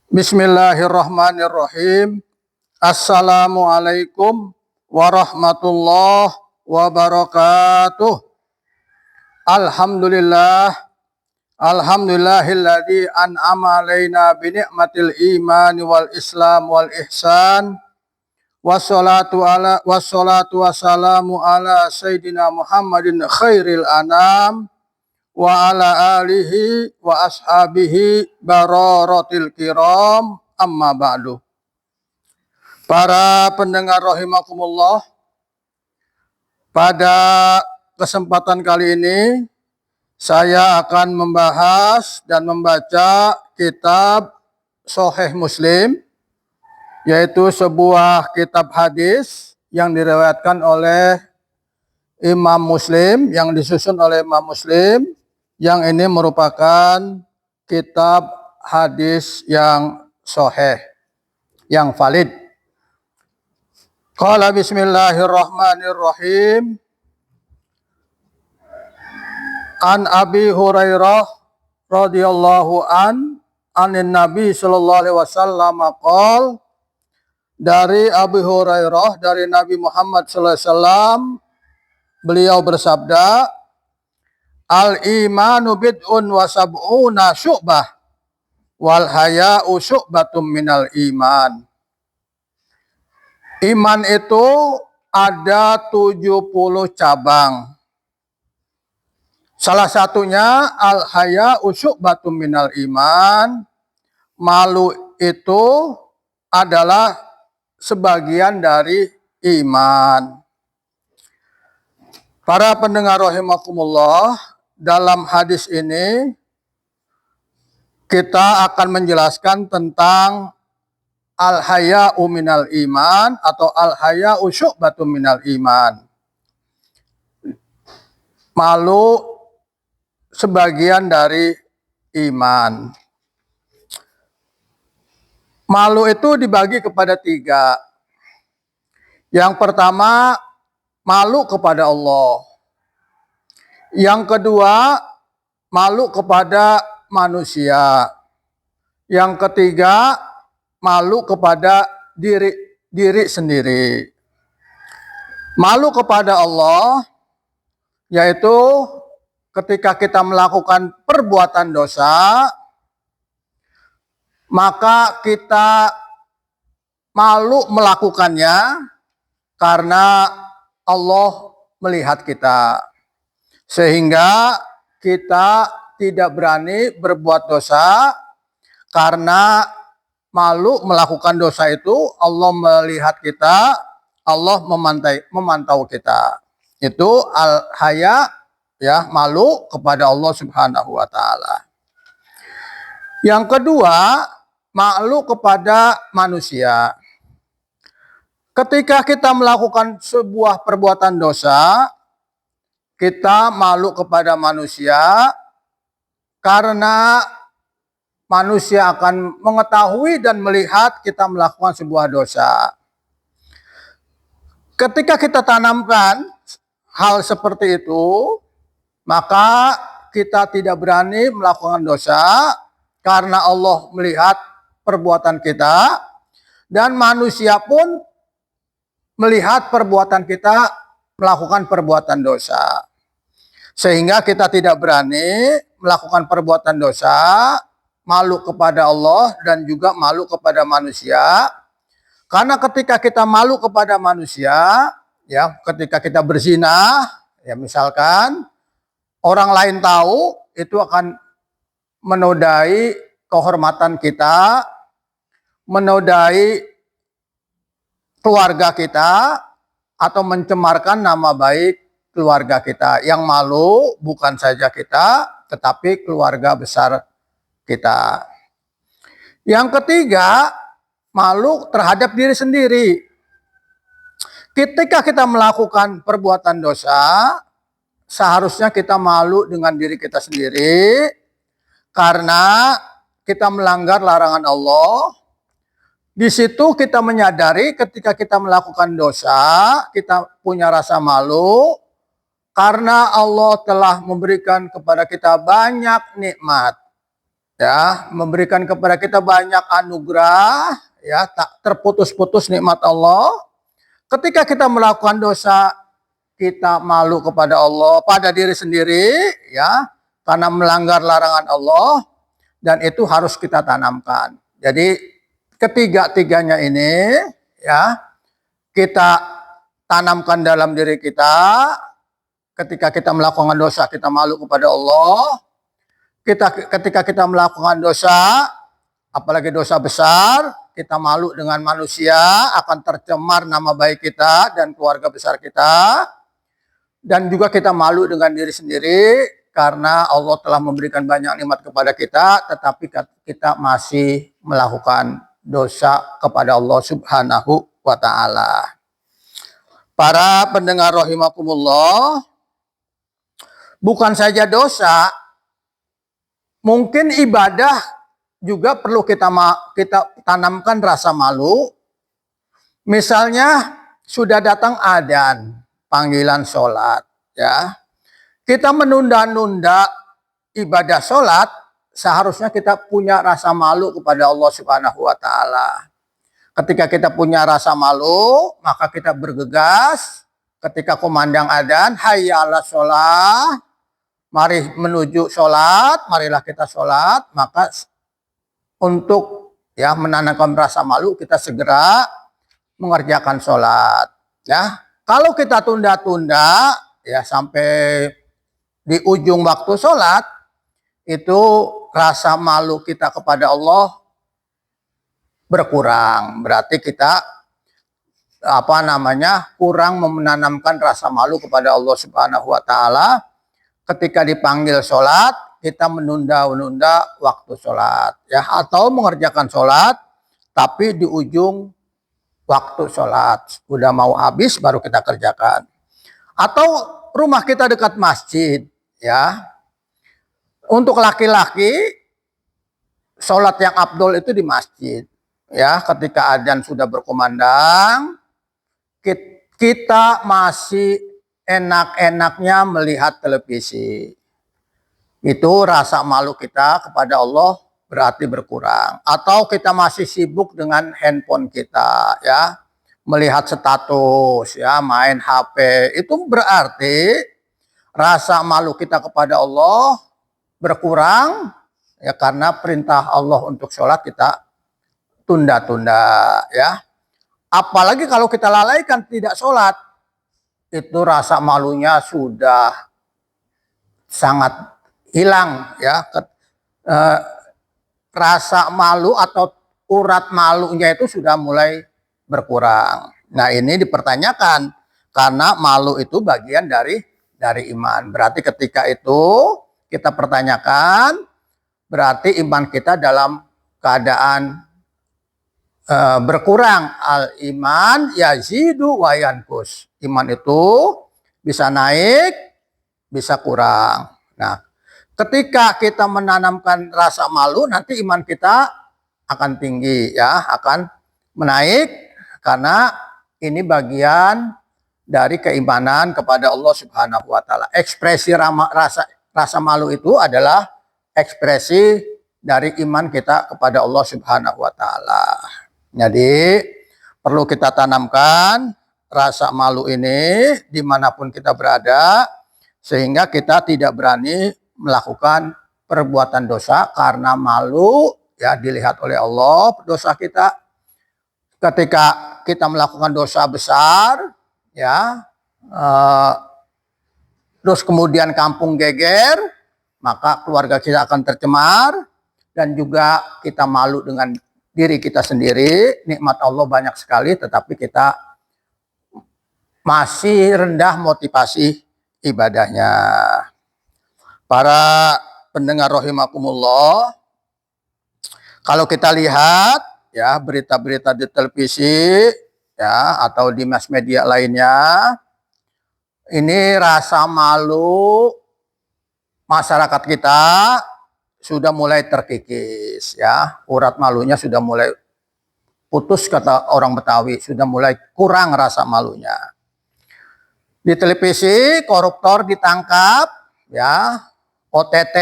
Bismillahirrahmanirrahim. Assalamualaikum warahmatullahi wabarakatuh. Alhamdulillah. Alhamdulillahilladzi an'ama alaina bi ni'matil iman wal islam wal ihsan. Wassalatu wassalamu ala sayyidina Muhammadin khairil anam wa ala alihi wa ashabihi bararatil kiram, amma ba'du. Para pendengar rahimakumullah, pada kesempatan kali ini saya akan membahas dan membaca kitab Sahih Muslim, yaitu sebuah kitab hadis yang diriwayatkan oleh Imam Muslim, yang disusun oleh Imam Muslim. Yang ini merupakan kitab hadis yang sahih, yang valid. Qala bismillahirrahmanirrahim. An Abi Hurairah radhiyallahu anin Nabi sallallahu alaihi wasallam qol. Dari Abu Hurairah, dari Nabi Muhammad sallallahu alaihi wasallam, beliau bersabda, Al-imanu bid'un wa sab'una syu'bah wal haya'u syu'batum minal iman. Iman itu ada 70 cabang. Salah satunya al-haya'u syu'batum minal iman. Malu itu adalah sebagian dari iman. Para pendengar rahimakumullah, dalam hadis ini kita akan menjelaskan tentang al-haya'u minal iman atau al-haya'u syu'batum minal iman. Malu sebagian dari iman. Malu itu dibagi kepada 3. Yang pertama, malu kepada Allah. Yang kedua, malu kepada manusia. Yang ketiga, malu kepada diri sendiri. Malu kepada Allah, yaitu ketika kita melakukan perbuatan dosa, maka kita malu melakukannya karena Allah melihat kita. Sehingga kita tidak berani berbuat dosa karena malu melakukan dosa itu. Allah melihat kita, Allah memantau kita. Itu al-haya, ya, malu kepada Allah Subhanahu wa taala. Yang kedua, malu kepada manusia. Ketika kita melakukan sebuah perbuatan dosa, kita malu kepada manusia karena manusia akan mengetahui dan melihat kita melakukan sebuah dosa. Ketika kita tanamkan hal seperti itu, maka kita tidak berani melakukan dosa karena Allah melihat perbuatan kita, dan manusia pun melihat perbuatan kita melakukan perbuatan dosa. Sehingga kita tidak berani melakukan perbuatan dosa, malu kepada Allah dan juga malu kepada manusia. Karena ketika kita malu kepada manusia, ya, ketika kita berzina, ya misalkan, orang lain tahu, itu akan menodai kehormatan kita, menodai keluarga kita, atau mencemarkan nama baik keluarga kita. Yang malu bukan saja kita, tetapi keluarga besar kita. Yang ketiga, malu terhadap diri sendiri. Ketika kita melakukan perbuatan dosa, seharusnya kita malu dengan diri kita sendiri karena kita melanggar larangan Allah. Di situ kita menyadari ketika kita melakukan dosa, kita punya rasa malu karena Allah telah memberikan kepada kita banyak nikmat. ya, memberikan kepada kita banyak anugerah, ya, tak terputus-putus nikmat Allah. Ketika kita melakukan dosa, kita malu kepada Allah, pada diri sendiri, ya, karena melanggar larangan Allah, dan itu harus kita tanamkan. Jadi ketiga-tiganya ini, ya, kita tanamkan dalam diri kita. Ketika kita melakukan dosa, kita malu kepada Allah. Ketika kita melakukan dosa, apalagi dosa besar, kita malu dengan manusia, akan tercemar nama baik kita dan keluarga besar kita. Dan juga kita malu dengan diri sendiri, karena Allah telah memberikan banyak nikmat kepada kita, tetapi kita masih melakukan dosa kepada Allah Subhanahu wa Ta'ala. Para pendengar rahimakumullah, bukan saja dosa, mungkin ibadah juga perlu kita tanamkan rasa malu. Misalnya sudah datang adzan, panggilan sholat, ya. Kita menunda-nunda ibadah sholat, seharusnya kita punya rasa malu kepada Allah Subhanahu wa Ta'ala. Ketika kita punya rasa malu, maka kita bergegas ketika kumandang adzan, hayya 'alas sholat, mari menuju sholat, marilah kita sholat. Maka untuk, ya, menanamkan rasa malu, kita segera mengerjakan sholat, ya. Kalau kita tunda-tunda, ya, sampai di ujung waktu sholat, itu rasa malu kita kepada Allah berkurang. Berarti kita kurang menanamkan rasa malu kepada Allah Subhanahu wa Ta'ala. Ketika dipanggil sholat, kita menunda-nunda waktu sholat, ya, atau mengerjakan sholat tapi di ujung waktu sholat udah mau habis baru kita kerjakan. Atau rumah kita dekat masjid, ya. Untuk laki-laki, sholat yang afdol itu di masjid, ya. Ketika adzan sudah berkumandang, kita masih enak-enaknya melihat televisi. Itu rasa malu kita kepada Allah berarti berkurang. Atau kita masih sibuk dengan handphone kita, ya, melihat status, ya, main HP. Itu berarti rasa malu kita kepada Allah berkurang, ya, karena perintah Allah untuk sholat kita tunda-tunda, ya. Apalagi kalau kita lalaikan tidak sholat, itu rasa malunya sudah sangat hilang, ya. Rasa malu atau urat malunya itu sudah mulai berkurang. Nah, ini dipertanyakan karena malu itu bagian dari iman. Berarti ketika itu kita pertanyakan, berarti iman kita dalam keadaan berkurang. Al iman yazidu wa yanqus. Iman itu bisa naik, bisa kurang. Nah, ketika kita menanamkan rasa malu, nanti iman kita akan tinggi, ya, akan menaik, karena ini bagian dari keimanan kepada Allah Subhanahu wa Ta'ala. Ekspresi rasa malu itu adalah ekspresi dari iman kita kepada Allah Subhanahu wa Ta'ala. Jadi perlu kita tanamkan rasa malu ini dimanapun kita berada, sehingga kita tidak berani melakukan perbuatan dosa karena malu, ya, dilihat oleh Allah dosa kita. Ketika kita melakukan dosa besar, ya, terus kemudian kampung geger, maka keluarga kita akan tercemar, dan juga kita malu dengan diri kita sendiri. Nikmat Allah banyak sekali, tetapi kita masih rendah motivasi ibadahnya. Para pendengar rahimakumullah, kalau kita lihat, ya, berita-berita di televisi, ya, atau di mass media lainnya, ini rasa malu masyarakat kita sudah mulai terkikis, ya. Urat malunya sudah mulai putus, kata orang Betawi, sudah mulai kurang rasa malunya. Di televisi koruptor ditangkap, ya, OTT,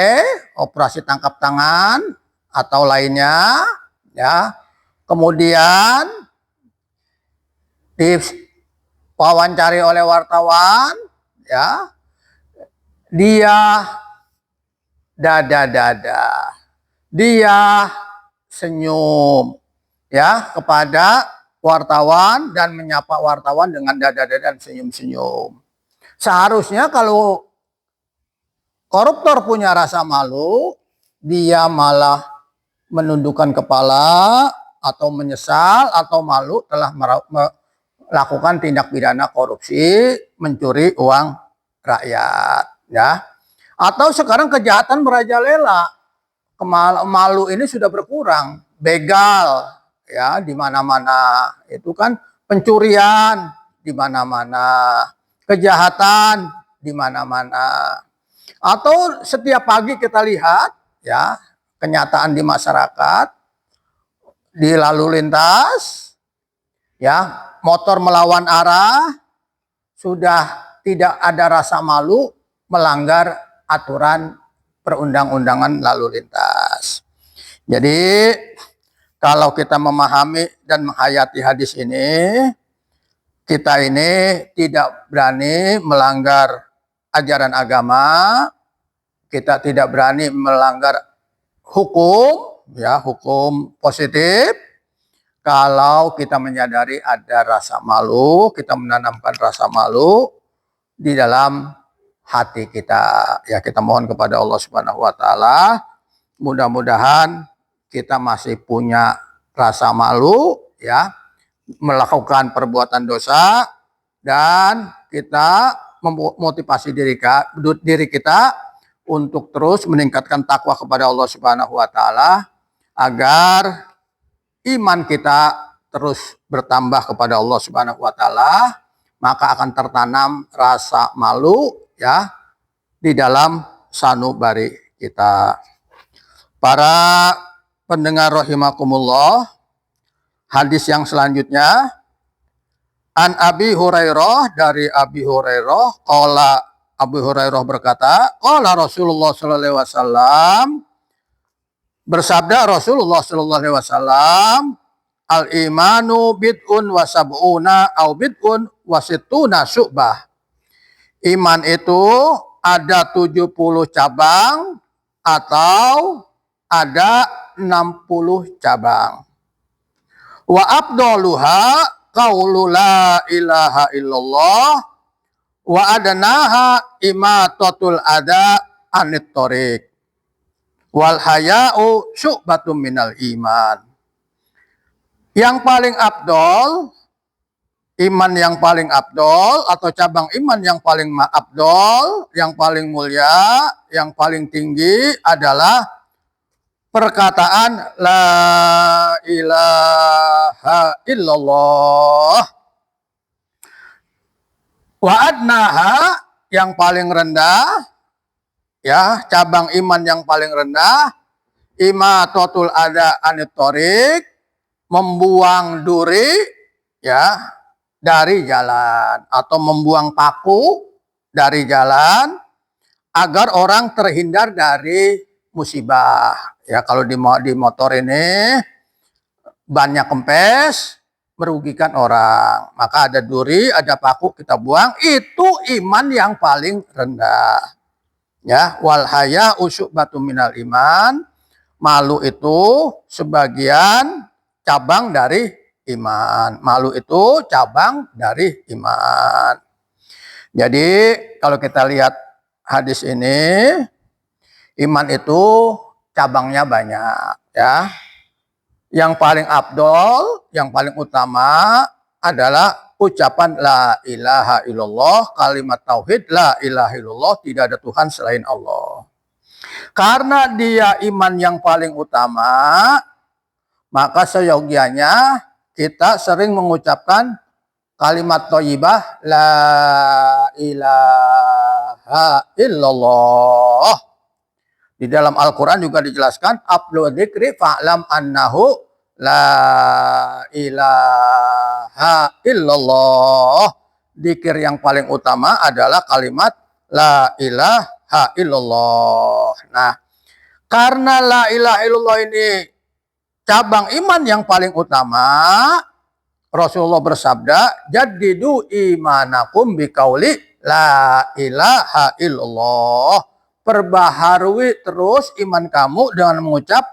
operasi tangkap tangan, atau lainnya, ya. Kemudian diwawancari oleh wartawan, ya. Dia dada-dada, dia senyum, ya, kepada wartawan dan menyapa wartawan dengan dada-dada dan senyum-senyum. Seharusnya kalau koruptor punya rasa malu, dia malah menundukkan kepala atau menyesal atau malu telah melakukan tindak pidana korupsi, mencuri uang rakyat, ya. Atau sekarang kejahatan merajalela, malu ini sudah berkurang, begal, ya, di mana-mana itu kan, pencurian di mana-mana, kejahatan di mana-mana. Atau setiap pagi kita lihat, ya, kenyataan di masyarakat, di lalu lintas, ya, motor melawan arah, sudah tidak ada rasa malu melanggar aturan perundang-undangan lalu lintas. Jadi kalau kita memahami dan menghayati hadis ini, kita ini tidak berani melanggar ajaran agama, kita tidak berani melanggar hukum, ya, hukum positif. Kalau kita menyadari ada rasa malu, kita menanamkan rasa malu di dalam hati kita. Ya, kita mohon kepada Allah Subhanahu wa taala, mudah-mudahan kita masih punya rasa malu, ya, melakukan perbuatan dosa, dan kita memotivasi diri kita untuk terus meningkatkan takwa kepada Allah Subhanahu wa taala agar iman kita terus bertambah kepada Allah Subhanahu wa taala, maka akan tertanam rasa malu, ya, di dalam sanubari kita. Para pendengar rahimakumullah, hadis yang selanjutnya, an Abi Hurairah, dari Abi Hurairah, qala, Abu Hurairah berkata, qala Rasulullah sallallahu alaihi wasallam, bersabda Rasulullah sallallahu alaihi wasallam, al imanu bid'un wa sab'una au bid'un wa sittuna syu'bah. Iman itu ada 70 cabang atau ada 60 cabang. Wa afdaluha qaulu la ilaha illallah wa adnaha imatatul ada anit thoriq wal haya'u syu'batun minal iman. Yang paling afdol, iman yang paling afdol atau cabang iman yang paling afdol, yang paling mulia, yang paling tinggi adalah perkataan la ilaha illallah. Wa adnaha, yang paling rendah, ya, cabang iman yang paling rendah, imatatul ada anit thoriq, membuang duri, ya, dari jalan, atau membuang paku dari jalan agar orang terhindar dari musibah. Ya, kalau di motor ini bannya kempes, merugikan orang, maka ada duri, ada paku, kita buang. Itu iman yang paling rendah, ya. Wal haya syu'batun minal iman, malu itu sebagian cabang dari iman. Malu itu cabang dari iman. Jadi kalau kita lihat hadis ini, iman itu cabangnya banyak, ya. Yang paling afdol, yang paling utama adalah ucapan la ilaha illallah, kalimat tauhid la ilaha illallah, tidak ada Tuhan selain Allah. Karena dia iman yang paling utama, maka seyogianya kita sering mengucapkan kalimat thayyibah la ilaha illallah. Di dalam Al-Quran juga dijelaskan, afdhu dzikri fa'lam annahu la ilaha illallah. Dzikir yang paling utama adalah kalimat la ilaha illallah. Nah, Karena la ilaha illallah ini cabang iman yang paling utama, Rasulullah bersabda, jaddidu imanakum biqauli la ilaha illallah. Perbaharui terus iman kamu dengan mengucap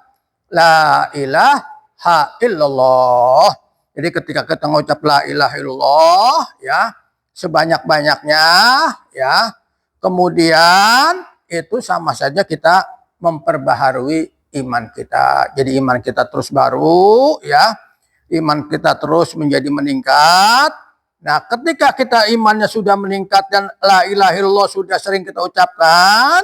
la ilaha illallah. Jadi ketika kita mengucap la ilaha illallah, ya, sebanyak-banyaknya, ya, kemudian itu sama saja kita memperbaharui iman kita. Jadi iman kita terus baru, ya, iman kita terus menjadi meningkat. Nah, ketika kita imannya sudah meningkat dan la ilaha illallah sudah sering kita ucapkan,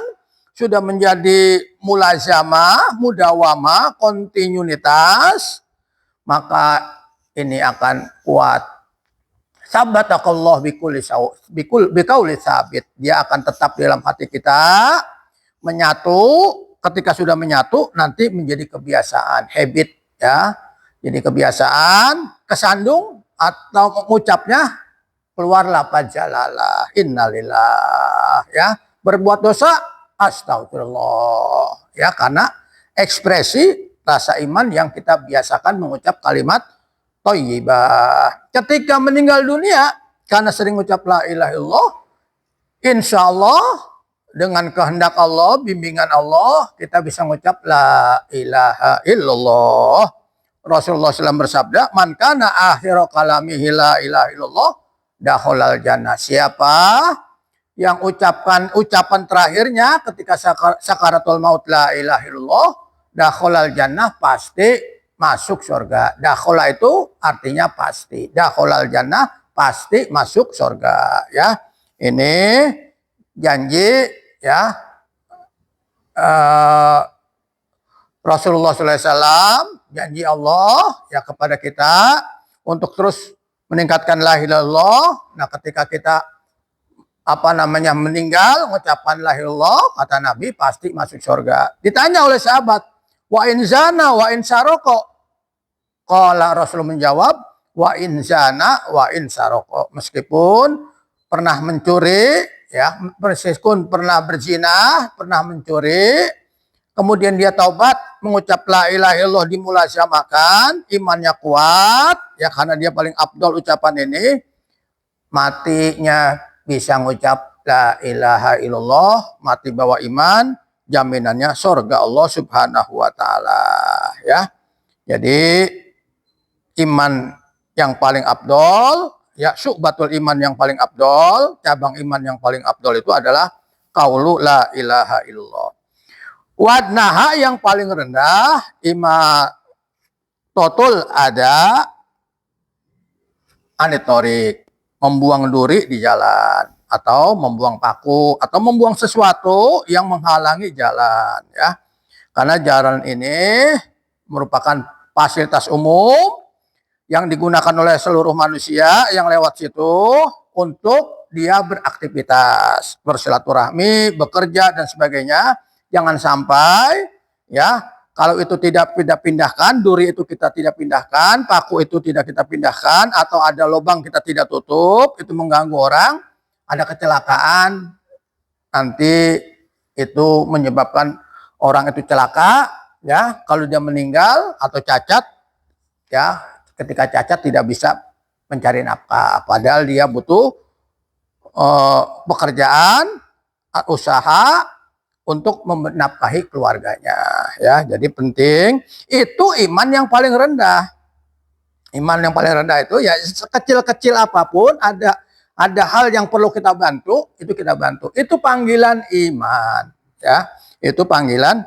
sudah menjadi mulazamah, mudawamah, kontinuitas, maka ini akan kuat. Sabatakallah biqauli sabit. Dia akan tetap dalam hati kita, menyatu. Ketika sudah menyatu, nanti menjadi kebiasaan, habit, ya. Jadi kebiasaan, kesandung atau mengucapnya keluar lafaz jalalah, innalillah, ya. Berbuat dosa, astagfirullah, ya, karena ekspresi rasa iman yang kita biasakan mengucap kalimat thayyibah. Ketika meninggal dunia, karena sering mengucap la ilaha illallah, insya Allah dengan kehendak Allah, bimbingan Allah, kita bisa mengucap la ilaha illallah. Rasulullah SAW bersabda, man kana akhiru kalamihi la ilaha illallah dakhalal jannah. Siapa yang ucapan terakhirnya ketika sakaratul maut la ilaha illallah dakhalal jannah, pasti masuk surga. Dakhala itu artinya pasti. Dakhalal jannah pasti masuk surga, ya. Ini janji, ya, Rasulullah SAW, janji Allah, ya, kepada kita untuk terus meningkatkan la ilaha illallah. Nah, ketika kita meninggal mengucapkan la ilaha illallah, kata Nabi pasti masuk surga. Ditanya oleh sahabat, wa in zana wa in saroko. Qala Rasul menjawab, wa in zana wa in saroko. Meskipun pernah mencuri, ya, meskipun pernah berzina, pernah mencuri, kemudian dia taubat, mengucap la ilaha illallah, dimulazamakan, imannya kuat, ya, karena dia paling afdal ucapan ini, matinya bisa mengucap la ilaha illallah, mati bawa iman, jaminannya surga Allah Subhanahu wa taala, ya. Jadi iman yang paling afdal, ya, syu'batul iman yang paling afdal, cabang iman yang paling afdal itu adalah qaulu la ilaha illallah. Wadnaha yang paling rendah, totul ada anitorik, membuang duri di jalan, atau membuang paku, atau membuang sesuatu yang menghalangi jalan, ya. Karena jalan ini merupakan fasilitas umum yang digunakan oleh seluruh manusia yang lewat situ untuk dia beraktivitas, bersilaturahmi, bekerja, dan sebagainya. Jangan sampai, ya, kalau itu tidak pindahkan, duri itu kita tidak pindahkan, paku itu tidak kita pindahkan, atau ada lubang kita tidak tutup, itu mengganggu orang, ada kecelakaan, nanti itu menyebabkan orang itu celaka, ya. Kalau dia meninggal atau cacat, ya, ketika cacat tidak bisa mencari nafkah, padahal dia butuh pekerjaan, usaha untuk menafkahi keluarganya, ya. Jadi penting, itu iman yang paling rendah. Iman yang paling rendah itu, ya, sekecil-kecil apapun, ada hal yang perlu kita bantu, itu kita bantu. Itu panggilan iman, ya. Itu panggilan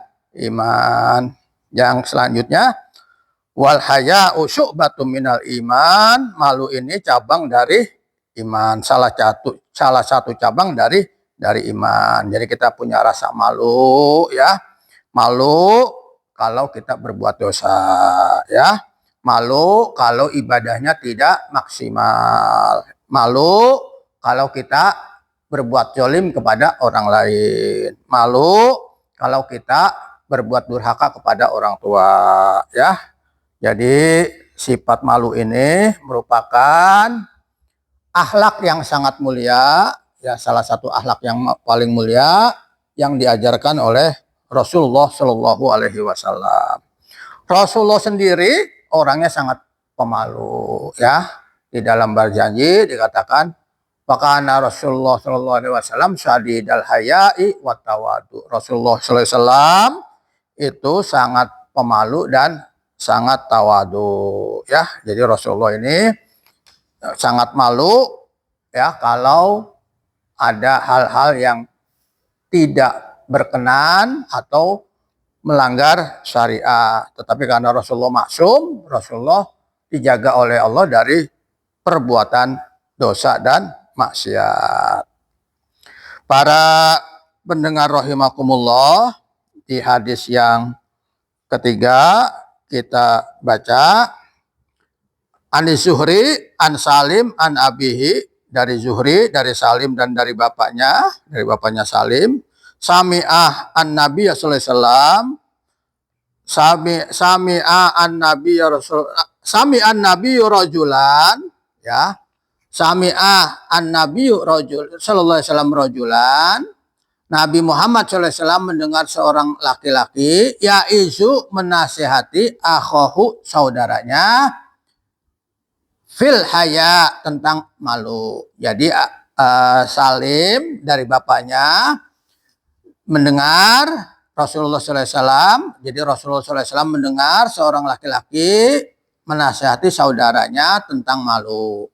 iman. Yang selanjutnya, wal haya'u syu'batun minal iman. Malu ini cabang dari iman, salah satu cabang dari iman. Jadi kita punya rasa malu, ya. Malu kalau kita berbuat dosa, ya. Malu kalau ibadahnya tidak maksimal. Malu kalau kita berbuat zalim kepada orang lain. Malu kalau kita berbuat durhaka kepada orang tua, ya. Jadi sifat malu ini merupakan akhlak yang sangat mulia, ya, salah satu akhlak yang paling mulia yang diajarkan oleh Rasulullah Shallallahu Alaihi Wasallam. Rasulullah sendiri orangnya sangat pemalu, ya. Di dalam berjanji dikatakan, "Fakana Rasulullah Shallallahu Alaihi Wasallam syadidal haya'i wa tawadu." Rasulullah Shallallahu Alaihi Wasallam itu sangat pemalu dan sangat tawadu, ya. Jadi Rasulullah ini sangat malu, ya, kalau ada hal-hal yang tidak berkenan atau melanggar syariat. Tetapi karena Rasulullah maksum, Rasulullah dijaga oleh Allah dari perbuatan dosa dan maksiat. Para pendengar rahimakumullah, di hadis yang ketiga kita baca, An Zuhri, An Salim, An Abihi, dari Zuhri, dari Salim dan dari bapaknya Salim. Sami'ah an Nabi sallallahu alaihi wasallam, Sami'ah an Nabi Rasul, Sami'an Nabi rajulan, ya. Sami'ah an Nabi rajul sallallahu alaihi wasallam rajulan. Nabi Muhammad sallallahu alaihi wasallam mendengar seorang laki-laki yaizu menasihati akhahu saudaranya fil haya tentang malu. Jadi Salim dari bapaknya mendengar Rasulullah SAW. Jadi Rasulullah SAW mendengar seorang laki-laki menasihati saudaranya tentang malu.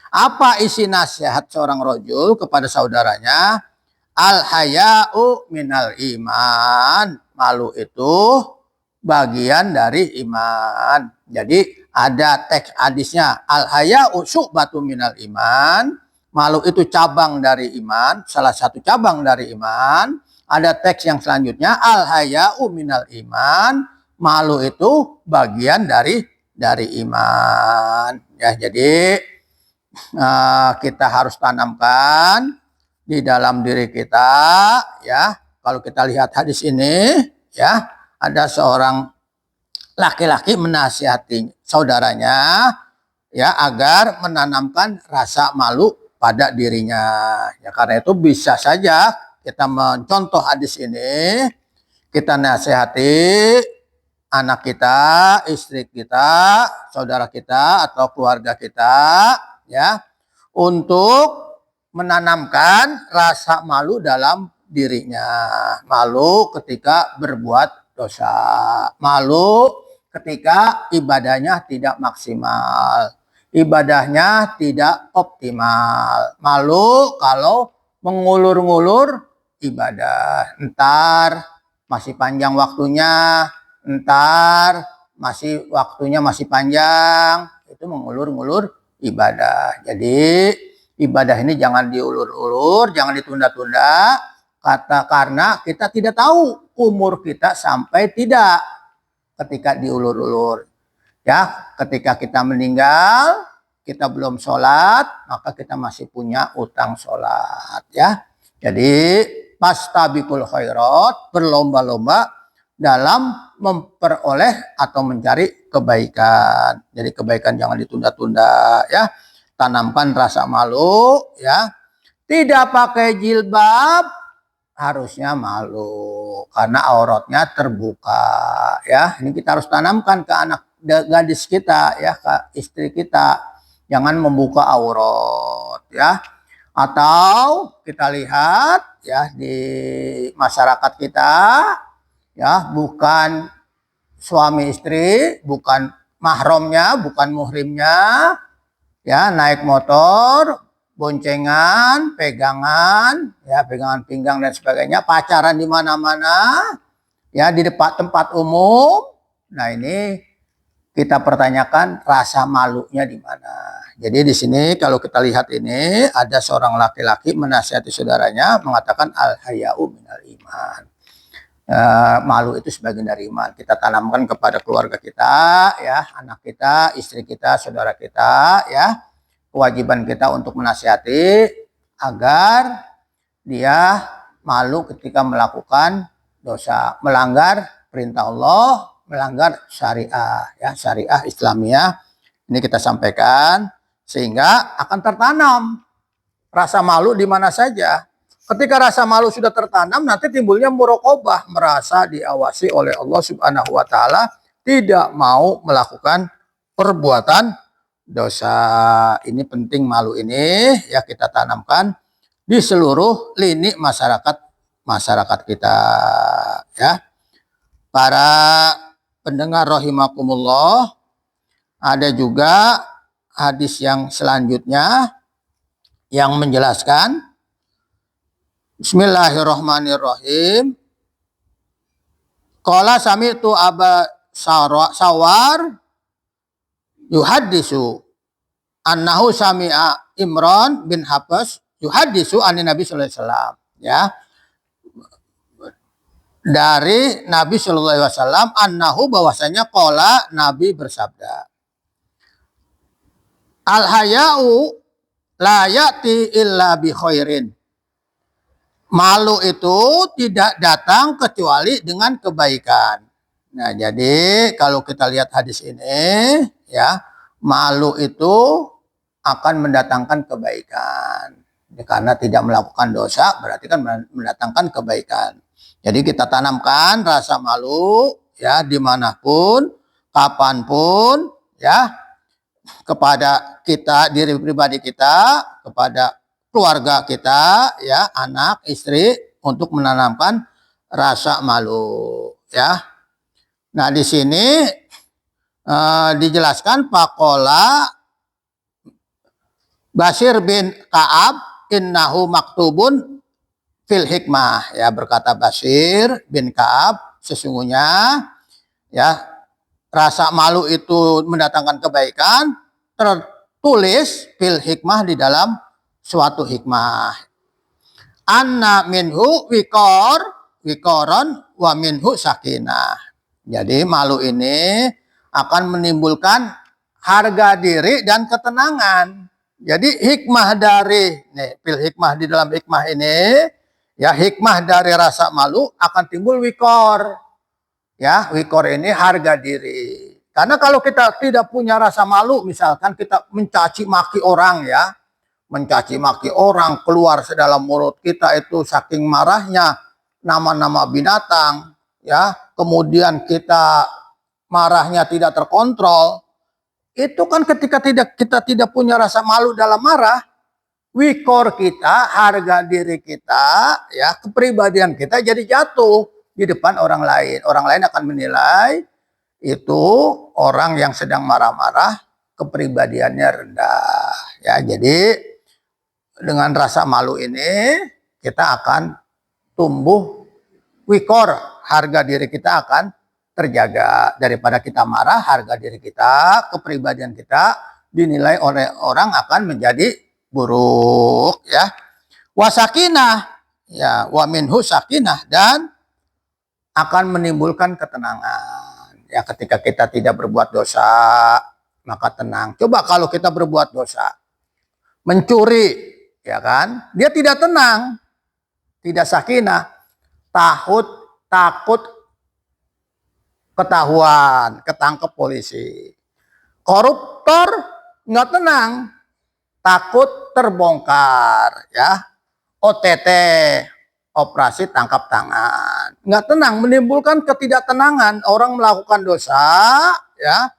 Apa isi nasihat seorang rajul kepada saudaranya? Al haya'u minal iman. Malu itu bagian dari iman. Jadi ada teks hadisnya, al haya'u syu'batun minal iman. Malu itu cabang dari iman, salah satu cabang dari iman. Ada teks yang selanjutnya, al haya'u minal iman. Malu itu bagian dari iman. Ya, jadi kita harus tanamkan di dalam diri kita, ya. Kalau kita lihat hadis ini, ya, ada seorang laki-laki menasihati saudaranya, ya, agar menanamkan rasa malu pada dirinya. Ya, karena itu bisa saja kita mencontoh hadis ini, kita nasihati anak kita, istri kita, saudara kita atau keluarga kita, ya, untuk menanamkan rasa malu dalam dirinya. Malu ketika berbuat dosa, malu ketika ibadahnya tidak maksimal, ibadahnya tidak optimal, malu kalau mengulur-ngulur ibadah, entar masih panjang waktunya, entar waktunya masih panjang, itu mengulur-ngulur ibadah. Jadi ibadah ini jangan diulur-ulur, jangan ditunda-tunda, karena kita tidak tahu umur kita sampai tidak ketika diulur-ulur. Ya, ketika kita meninggal, kita belum sholat, maka kita masih punya utang sholat. Ya, jadi fastabiqul khairat, berlomba-lomba dalam memperoleh atau mencari kebaikan. Jadi kebaikan jangan ditunda-tunda, ya. Tanamkan rasa malu, ya. Tidak pakai jilbab harusnya malu karena auratnya terbuka, ya. Ini kita harus tanamkan ke anak gadis kita, ya, ke istri kita, jangan membuka aurat, ya. Atau kita lihat, ya, di masyarakat kita, ya, bukan suami istri, bukan mahramnya, bukan muhrimnya, ya, naik motor, boncengan, pegangan, ya, pegangan pinggang dan sebagainya, pacaran di mana-mana, ya, di tempat umum. Nah, ini kita pertanyakan rasa malunya di mana. Jadi di sini kalau kita lihat ini ada seorang laki-laki menasihati saudaranya mengatakan al haya'u minal iman. Malu itu sebagian dari iman. Kita tanamkan kepada keluarga kita, ya, anak kita, istri kita, saudara kita, ya. Kewajiban kita untuk menasihati agar dia malu ketika melakukan dosa, melanggar perintah Allah, melanggar syariah, ya, syariah Islamiyah. Ini kita sampaikan sehingga akan tertanam rasa malu di mana saja. Ketika rasa malu sudah tertanam, nanti timbulnya muraqabah, merasa diawasi oleh Allah Subhanahu wa taala, tidak mau melakukan perbuatan dosa. Ini penting, malu ini ya kita tanamkan di seluruh lini masyarakat kita ya. Para pendengar rahimakumullah, ada juga hadis yang selanjutnya yang menjelaskan. Bismillahirrahmanirrahim. Qala sami'tu Aba Sawar yuhaddisu annahu sami'a Imran bin Habas yuhaddisu anin Nabi sallallahu alaihi wasallam, ya. Dari Nabi sallallahu alaihi wasallam, annahu, bahwasanya, qala, Nabi bersabda, al haya'u la ya'ti illa bi khairin. Malu itu tidak datang kecuali dengan kebaikan. Nah, jadi kalau kita lihat hadis ini, ya, malu itu akan mendatangkan kebaikan. Karena tidak melakukan dosa, berarti kan mendatangkan kebaikan. Jadi kita tanamkan rasa malu, ya, dimanapun, kapanpun, ya, kepada kita, diri pribadi kita, kepada keluarga kita, ya, anak, istri, untuk menanamkan rasa malu, ya. Nah, di sini dijelaskan faqala Bashir bin Ka'ab innahu maktubun fil hikmah, ya, berkata Bashir bin Ka'ab, sesungguhnya, ya, rasa malu itu mendatangkan kebaikan, tertulis fil hikmah, di dalam suatu hikmah. Anna minhu wikoron wa minhu sakinah. Jadi malu ini akan menimbulkan harga diri dan ketenangan. Jadi hikmah dari, nih, fil hikmah, di dalam hikmah ini, ya, hikmah dari rasa malu akan timbul wikor. Ya, wikor ini harga diri. Karena kalau kita tidak punya rasa malu, misalkan kita mencaci maki orang, ya, mencaci maki orang, keluar sedalam mulut kita itu saking marahnya nama-nama binatang, ya, kemudian kita marahnya tidak terkontrol, itu kan ketika kita tidak punya rasa malu dalam marah, wikor kita, harga diri kita, ya, kepribadian kita jadi jatuh di depan orang lain. Orang lain akan menilai itu orang yang sedang marah-marah, kepribadiannya rendah, ya. Jadi dengan rasa malu ini kita akan tumbuh wikor, harga diri kita akan terjaga. Daripada kita marah, harga diri kita, kepribadian kita dinilai oleh orang akan menjadi buruk, ya. Wasakinah, ya, wa minhu sakinah, dan akan menimbulkan ketenangan. Ya, ketika kita tidak berbuat dosa, maka tenang. Coba kalau kita berbuat dosa, mencuri, ya kan, dia tidak tenang, tidak sakinah, takut ketahuan, ketangkep polisi. Koruptor nggak tenang, takut terbongkar, ya. OTT, operasi tangkap tangan, nggak tenang, menimbulkan ketidaktenangan. Orang melakukan dosa, ya,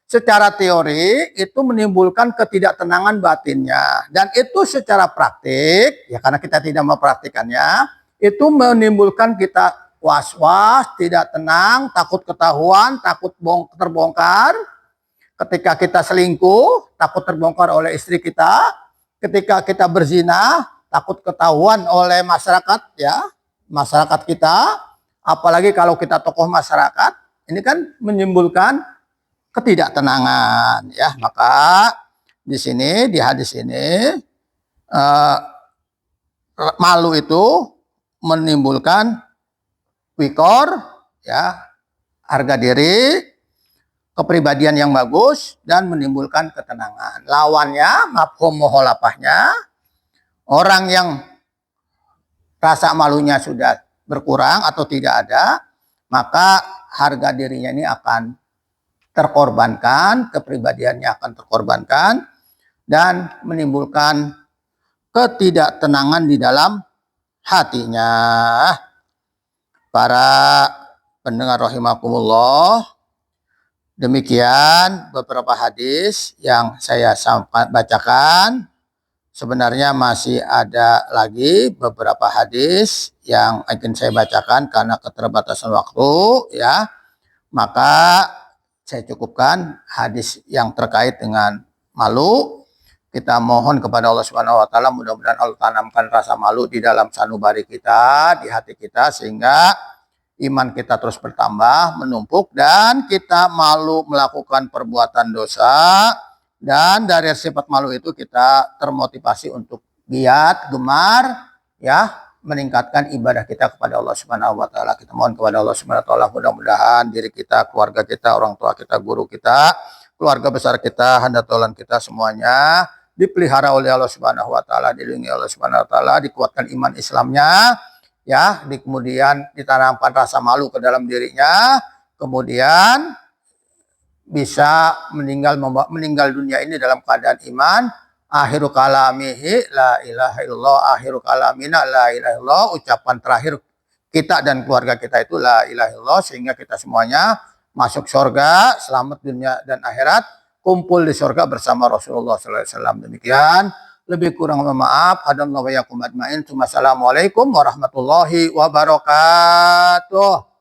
secara teori itu menimbulkan ketidaktenangan batinnya, dan itu secara praktik, ya, karena kita tidak mempraktikannya, itu menimbulkan kita was-was, tidak tenang, takut ketahuan, takut terbongkar. Ketika kita selingkuh, takut terbongkar oleh istri kita. Ketika kita berzina, takut ketahuan oleh masyarakat, ya, masyarakat kita. Apalagi kalau kita tokoh masyarakat, ini kan menimbulkan ketidaktenangan, ya. Maka di sini, di hadis ini, malu itu menimbulkan wikor, ya, harga diri, kepribadian yang bagus, dan menimbulkan ketenangan. Lawannya, mafhum muholafahnya, orang yang rasa malunya sudah berkurang atau tidak ada, maka harga dirinya ini akan terkorbankan, kepribadiannya akan terkorbankan, dan menimbulkan ketidaktenangan di dalam hatinya. Para pendengar rahimakumullah, demikian beberapa hadis yang saya bacakan. Sebenarnya masih ada lagi beberapa hadis yang akan saya bacakan karena keterbatasan waktu ya. Maka saya cukupkan hadis yang terkait dengan malu. Kita mohon kepada Allah Subhanahu wa taala, mudah-mudahan Allah tanamkan rasa malu di dalam sanubari kita, di hati kita, sehingga iman kita terus bertambah, menumpuk, dan kita malu melakukan perbuatan dosa. Dan dari sifat malu itu kita termotivasi untuk giat, gemar, ya, meningkatkan ibadah kita kepada Allah Subhanahu wa taala. Kita mohon kepada Allah Subhanahu wa taala, mudah-mudahan diri kita, keluarga kita, orang tua kita, guru kita, keluarga besar kita, handatolan kita semuanya dipelihara oleh Allah Subhanahu wa taala, dilindungi oleh Allah Subhanahu wa taala, dikuatkan iman Islamnya, ya, kemudian ditanamkan rasa malu ke dalam dirinya, kemudian bisa meninggal dunia ini dalam keadaan iman. Akhiru kalamihi la ilaha illallah, akhiru kalamina la ilaha illallah, ucapan terakhir kita dan keluarga kita itu la ilaha illallah, sehingga kita semuanya masuk surga, selamat dunia dan akhirat, kumpul di surga bersama Rasulullah SAW. Demikian, lebih kurang maaf. Assalamualaikum warahmatullahi wabarakatuh.